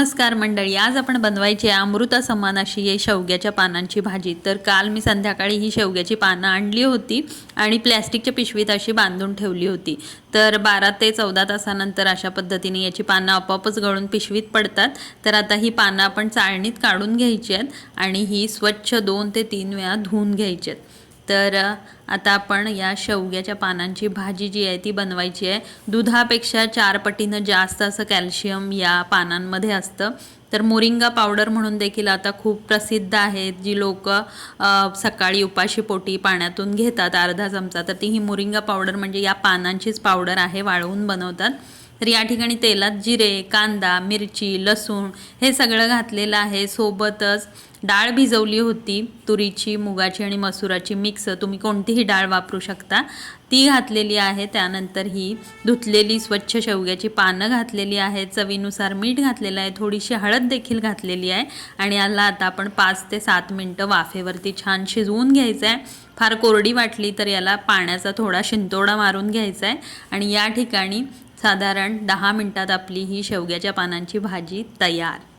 नमस्कार मंडळी, आज आपण बनवायची आहे अमृता समान अशी ही शेवग्याच्या पानांची भाजी। तर काल मी संध्याकाळी ही शेवग्याची पानं आणली होती आणि प्लॅस्टिकच्या पिशवीत अशी बांधून ठेवली होती। तर 12 ते 14 तासानंतर अशा पद्धतीने याची पानं आपोआपच गळून पिशवीत पडतात। तर आता ही पानं आपण चाळणीत काढून घ्यायची आहेत आणि ही स्वच्छ 2 ते 3 वेळा धुवून घ्यायची आहेत। तर आता आपण या शेवग्याच्या पानांची भाजी जी आहे ती बनवायची आहे। दुधापेक्षा 4 पटीनं जास्त असं कॅल्शियम या पानांमध्ये असतं। तर मोरिंगा पावडर म्हणून देखील आता खूप प्रसिद्ध आहे, जी लोक सकाळी उपाशी पोटी पाण्यातून घेतात अर्धा चमचा। तर ती ही मोरिंगा पावडर म्हणजे या पानांचीच पावडर आहे, वाळवून बनवतात। तर या ठिकाणी तेलात जिरे, कांदा, मिरची, लसूण हे सगळं घातलेलं आहे। सोबतच डाळ भिजवली होती, तुरीची, मुगाची आणि मसुराची मिक्स, तुम्ही कोणतीही डाळ वापरू शकता, ती घातलेली आहे। त्यानंतर ही धुतलेली स्वच्छ शेवग्याची पानं घातलेली आहे, चवीनुसार मीठ घातलेलं आहे, थोडीशी हळद देखील घातलेली आहे आणि याला आता आपण 5 ते 7 मिनिटं वाफेवरती छान शिजवून घ्यायचं आहे। फार कोरडी वाटली तर याला पाण्याचा थोडा शिंतोडा मारून घ्यायचा आहे आणि या ठिकाणी साधारण 10 मिनिटात आपली ही शेवग्याच्या पानांची भाजी तयार।